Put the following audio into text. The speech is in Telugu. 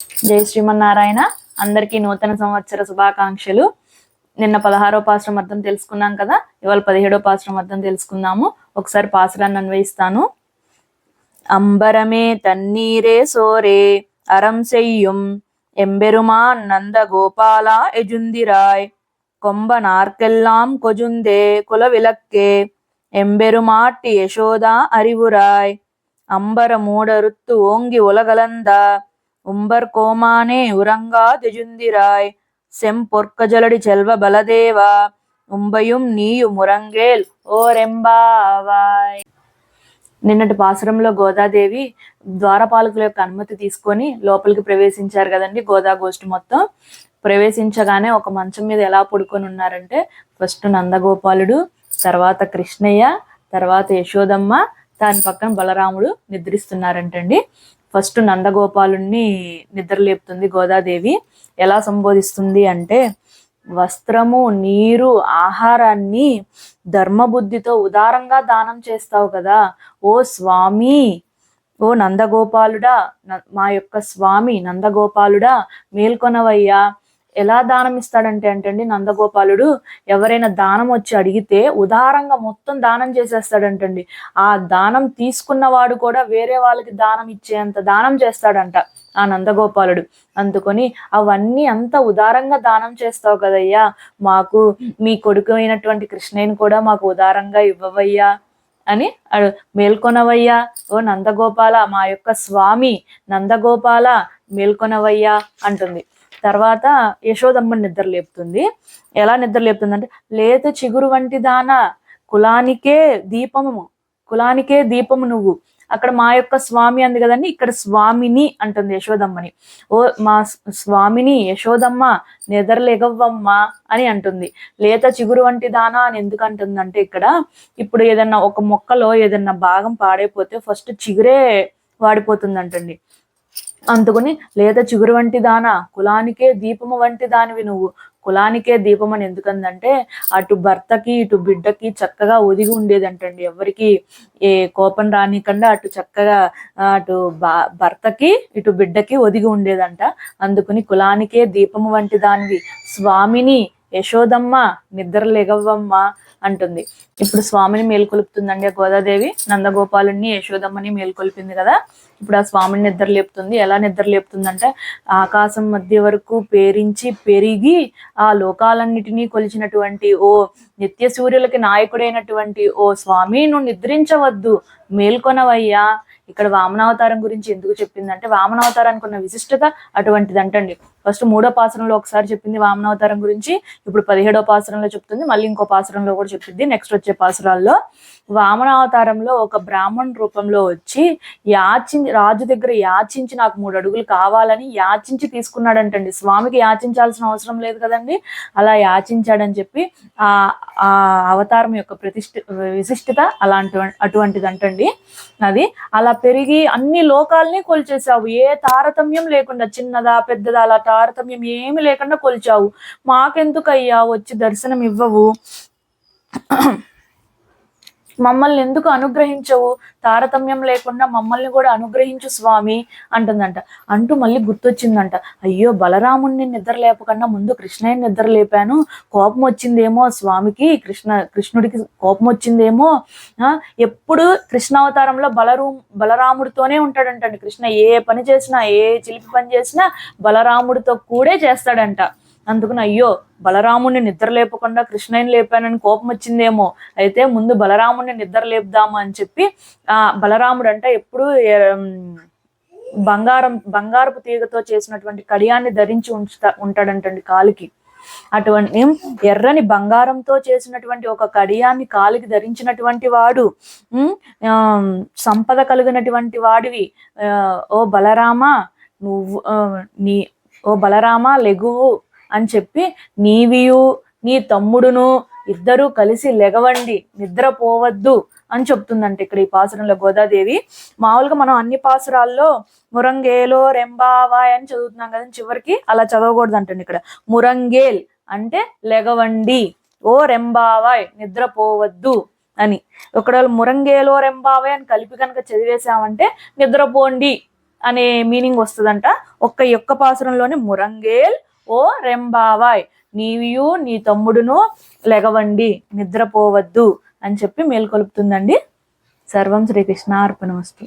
జై శ్రీమన్నారాయణ. అందరికీ నూతన సంవత్సర శుభాకాంక్షలు. నిన్న 16వ పాసురం అర్థం తెలుసుకున్నాం కదా, ఇవాళ 17వ పాసురం అర్థం తెలుసుకుందాము. ఒకసారి పాసురాన్ని అన్వయిస్తాను. అంబరమే తన్నీరే సోరే అరం செய்யும் எம்பெருமான் நந்த கோபாலா எஜுந்திராய் கொம்ப நார்க்கெல்லாம் கொஜுந்தே குலவிளக்கே எம்பெருமாட்டி யசோதா அறிவுராய் అంబర మూడరుత్తు ఓంగి ఉలగలందా உம்பர் கோமானே உறங்கா தெஜுந்திராய் செம்பொற்கஜலடி செல்வ பலதேவா ఉంబయుం నీయు మురంగేల్ ఓ రెంబావాయ్. నిన్నటి పాసురంలో గోదాదేవి ద్వారపాలకుల యొక్క అనుమతి తీసుకొని లోపలికి ప్రవేశించారు కదండి. గోదా గోష్ఠి మొత్తం ప్రవేశించగానే ఒక మంచం మీద ఎలా పడుకొని ఉన్నారంటే, ఫస్ట్ నందగోపాలుడు, తర్వాత కృష్ణయ్య, తర్వాత యశోదమ్మ, దాని పక్కన బలరాముడు నిద్రిస్తున్నారంటండి. ఫస్ట్ నందగోపాలుణ్ణి నిద్రలేపుతుంది గోదాదేవి. ఎలా సంబోధిస్తుంది అంటే, వస్త్రము, నీరు, ఆహారాన్ని ధర్మబుద్ధితో ఉదారంగా దానం చేస్తావు కదా ఓ స్వామి, ఓ నందగోపాలుడా, మా యొక్క స్వామి నందగోపాలుడా మేల్కొనవయ్యా. ఎలా దానం ఇస్తాడంటే అంటండి, నందగోపాలుడు ఎవరైనా దానం వచ్చి అడిగితే ఉదారంగా మొత్తం దానం చేసేస్తాడంటండి. ఆ దానం తీసుకున్నవాడు కూడా వేరే వాళ్ళకి దానం ఇచ్చేంత దానం చేస్తాడంట ఆ నందగోపాలుడు. అందుకొని అవన్నీ అంత ఉదారంగా దానం చేస్తావు కదయ్యా, మాకు మీ కొడుకు అయినటువంటి కృష్ణయ్యని కూడా మాకు ఉదారంగా ఇవ్వవయ్యా అని మేల్కొనవయ్యా ఓ నందగోపాల, మా యొక్క స్వామి నందగోపాల మేల్కొనవయ్యా అంటుంది. తర్వాత యశోదమ్మని నిద్ర లేపుతుంది. ఎలా నిద్ర లేపుతుంది అంటే, లేత చిగురు వంటి దాన కులానికే దీపము నువ్వు. అక్కడ మా యొక్క స్వామి అంది కదండి, ఇక్కడ స్వామిని అంటుంది యశోదమ్మని. ఓ మా స్వామిని యశోదమ్మ నిద్రలేగవ్వమ్మ అని అంటుంది. లేత చిగురు వంటి దానా అని ఎందుకు అంటుందంటే, ఇక్కడ ఇప్పుడు ఏదన్నా ఒక మొక్కలో ఏదన్నా భాగం పాడైపోతే ఫస్ట్ చిగురే వాడిపోతుందంటండి. అందుకుని లేత చిగురు వంటి దానా కులానికే దీపము వంటి దానివి నువ్వు. కులానికే దీపం అని ఎందుకందంటే, అటు భర్తకి ఇటు బిడ్డకి చక్కగా ఒదిగి ఉండేదంటండి. ఎవరికి ఏ కోపం రానికుండా అటు చక్కగా అటు భర్తకి ఇటు బిడ్డకి ఒదిగి ఉండేదంట. అందుకుని కులానికే దీపము వంటి దానివి స్వామిని యశోదమ్మ నిద్రలేగవ్వమ్మ అంటుంది. ఇప్పుడు స్వామిని మేల్కొలుపుతుందండి గోదాదేవి. నందగోపాలుని యశోదమ్మని మేల్కొల్పింది కదా, ఇప్పుడు ఆ స్వామిని నిద్రలేపుతుంది. ఎలా నిద్రలేపుతుందంటే, ఆకాశం మధ్య వరకు పేరించి పెరిగి ఆ లోకాలన్నిటినీ కొలిచినటువంటి ఓ నిత్య సూర్యులకి నాయకుడైనటువంటి ఓ స్వామి, నువ్వు నిద్రించవద్దు, మేల్కొనవయ్యా. ఇక్కడ వామనావతారం గురించి ఎందుకు చెప్పిందంటే, వామనావతారానికి ఉన్న విశిష్టత అటువంటిది అంటండి. ఫస్ట్ 3వ పాసురంలో ఒకసారి చెప్పింది వామనావతారం గురించి, ఇప్పుడు 17వ పాసురంలో చెప్తుంది, మళ్ళీ ఇంకో పాసురంలో కూడా చెప్పింది నెక్స్ట్ వచ్చే పాసురాల్లో. వామనావతారంలో ఒక బ్రాహ్మణ్ రూపంలో వచ్చి రాజు దగ్గర యాచించి నాకు 3 అడుగులు కావాలని యాచించి తీసుకున్నాడంటండి. స్వామికి యాచించాల్సిన అవసరం లేదు కదండి, అలా యాచించాడని చెప్పి ఆ అవతారం యొక్క విశిష్టత అటువంటిది అంటండి. అది అలా పెరిగి అన్ని లోకాలని కొలిచేసావు, ఏ తారతమ్యం లేకుండా, చిన్నదా పెద్దదా అలా తారతమ్యం ఏమి లేకుండా కొలిచావు. మాకెందుకయ్యా వచ్చి దర్శనం ఇవ్వవు, మమ్మల్ని ఎందుకు అనుగ్రహించవు, తారతమ్యం లేకుండా మమ్మల్ని కూడా అనుగ్రహించు స్వామి అంటుందంట. అంటూ మళ్ళీ గుర్తొచ్చిందంట, అయ్యో బలరాముడిని నిద్ర లేపకుండా ముందు కృష్ణయ్యని నిద్ర లేపాను, కోపం వచ్చిందేమో స్వామికి, కృష్ణుడికి కోపం వచ్చిందేమో. ఎప్పుడు కృష్ణావతారంలో బలరాముడితోనే ఉంటాడంటండి కృష్ణ. ఏ పని చేసినా, ఏ చిలిపి పని చేసినా బలరాముడితో కూడే చేస్తాడంట. అందుకని అయ్యో బలరాముడిని నిద్ర లేపకుండా కృష్ణయ్యని లేపానని కోపం వచ్చిందేమో, అయితే ముందు బలరాముడిని నిద్ర లేపుదాము అని చెప్పి బలరాముడు అంటే ఎప్పుడు బంగారపు తీగతో చేసినటువంటి కడియాన్ని ధరించి ఉంటాడంటండి కాలికి. అటువంటి ఎర్రని బంగారంతో చేసినటువంటి ఒక కడియాన్ని కాలికి ధరించినటువంటి వాడు, సంపద కలిగినటువంటి వాడివి ఓ బలరామ, ఓ బలరామ లెగువు అని చెప్పి నీవియు నీ తమ్ముడును ఇద్దరూ కలిసి లెగవండి, నిద్రపోవద్దు అని చెప్తుందంట ఇక్కడ ఈ పాసురంలో గోదాదేవి. మామూలుగా మనం అన్ని పాసురాల్లో మురంగేలో రెంబావాయ్ అని చదువుతున్నాం కదా, చివరికి అలా చదవకూడదు అంటండి. ఇక్కడ మురంగేల్ అంటే లెగవండి, ఓ రెంబావాయ్ నిద్రపోవద్దు అని. ఒకవేళ మురంగేలో రెంబావాయ్ అని కలిపి కనుక చదివేశామంటే నిద్రపోండి అనే మీనింగ్ వస్తుందంట. ఒక్క పాసురంలోనే మురంగేల్ ఓ రెంబావాయ్, నీవియు నీ తమ్ముడును లెగవండి, నిద్రపోవద్దు అని చెప్పి మేల్కొలుపుతుందండి. సర్వం శ్రీకృష్ణార్పణమస్తు.